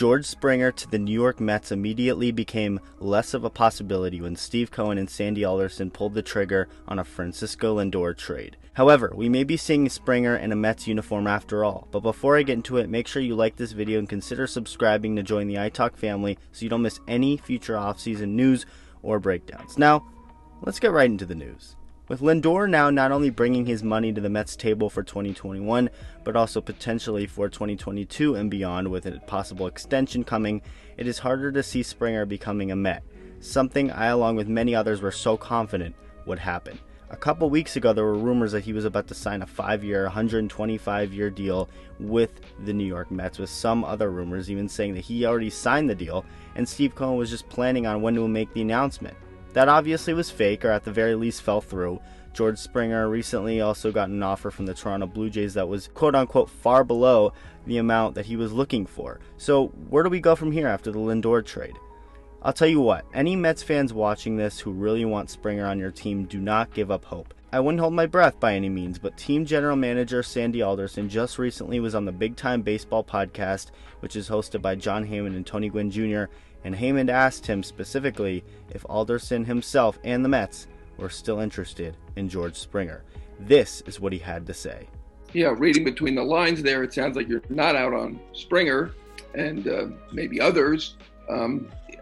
George Springer to the New York Mets immediately became less of a possibility when Steve Cohen and Sandy Alderson pulled the trigger on a Francisco Lindor trade. However, we may be seeing Springer in a Mets uniform after all, but before I get into it, make sure you like this video and consider subscribing to join the iTalk family so you don't miss any future offseason news or breakdowns. Now, let's get right into the news. With Lindor now not only bringing his money to the Mets table for 2021, but also potentially for 2022 and beyond with a possible extension coming, it is harder to see Springer becoming a Met, something I along with many others were so confident would happen. A couple weeks ago there were rumors that he was about to sign a 5-year, $125 deal with the New York Mets, with some other rumors even saying that he already signed the deal and Steve Cohen was just planning on when to make the announcement. That obviously was fake, or at the very least fell through. George Springer recently also got an offer from the Toronto Blue Jays that was quote-unquote far below the amount that he was looking for. So where do we go from here after the Lindor trade? I'll tell you what, any Mets fans watching this who really want Springer on your team, do not give up hope. I wouldn't hold my breath by any means, but team general manager Sandy Alderson just recently was on the Big Time Baseball podcast, which is hosted by John Heyman and Tony Gwynn Jr., and Heyman asked him specifically if Alderson himself and the Mets were still interested in George Springer. This is what he had to say. Yeah, reading between the lines there, it sounds like you're not out on Springer and maybe others.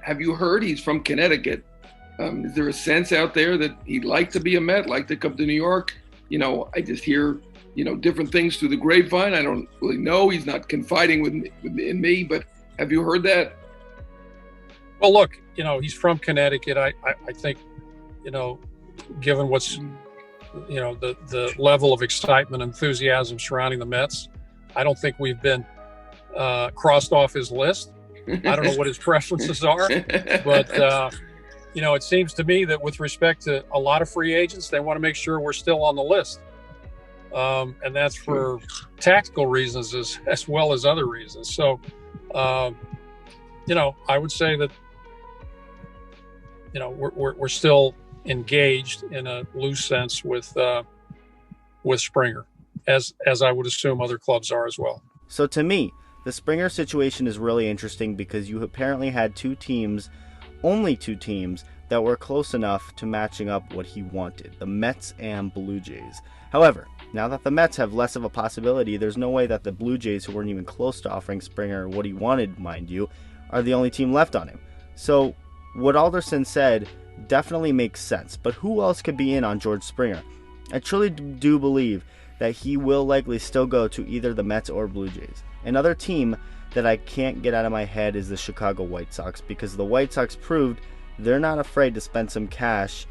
Have you heard he's from Connecticut? Is there a sense out there that he'd like to be a Met, like to come to New York? You know, I just hear, different things through the grapevine. I don't really know. He's not confiding in me, but have you heard that? Well, look, he's from Connecticut. I think, given what's, the level of excitement, enthusiasm surrounding the Mets, I don't think we've been crossed off his list. I don't know what his preferences are, but, it seems to me that with respect to a lot of free agents, they want to make sure we're still on the list. And that's for tactical reasons as well as other reasons. So, I would say that, we're still engaged in a loose sense with Springer, as I would assume other clubs are as well. So to me, the Springer situation is really interesting because you apparently had only two teams that were close enough to matching up what he wanted, the Mets and Blue Jays. However, now that the Mets have less of a possibility, there's no way that the Blue Jays, who weren't even close to offering Springer what he wanted, mind you, are the only team left on him. So what Alderson said definitely makes sense, but who else could be in on George Springer? I truly do believe that he will likely still go to either the Mets or Blue Jays. Another team that I can't get out of my head is the Chicago White Sox, because the White Sox proved they're not afraid to spend some cash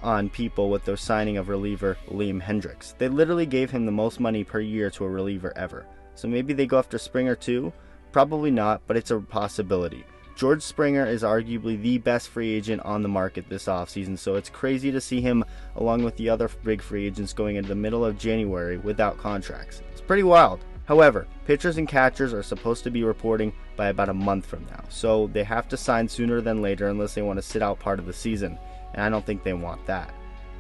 on people with their signing of reliever Liam Hendriks. They literally gave him the most money per year to a reliever ever. So maybe they go after Springer too? Probably not, but it's a possibility. George Springer is arguably the best free agent on the market this offseason, so it's crazy to see him along with the other big free agents going into the middle of January without contracts. It's pretty wild. However, pitchers and catchers are supposed to be reporting by about a month from now, so they have to sign sooner than later unless they want to sit out part of the season, and I don't think they want that.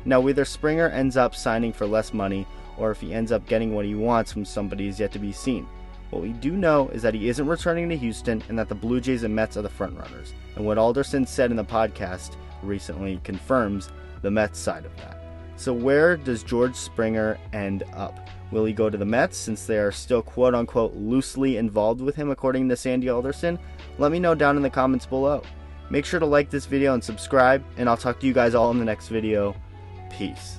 Now, whether Springer ends up signing for less money or if he ends up getting what he wants from somebody is yet to be seen. What we do know is that he isn't returning to Houston and that the Blue Jays and Mets are the frontrunners, and what Alderson said in the podcast recently confirms the Mets side of that. So where does George Springer end up? Will he go to the Mets since they are still quote-unquote loosely involved with him according to Sandy Alderson? Let me know down in the comments below. Make sure to like this video and subscribe, and I'll talk to you guys all in the next video. Peace.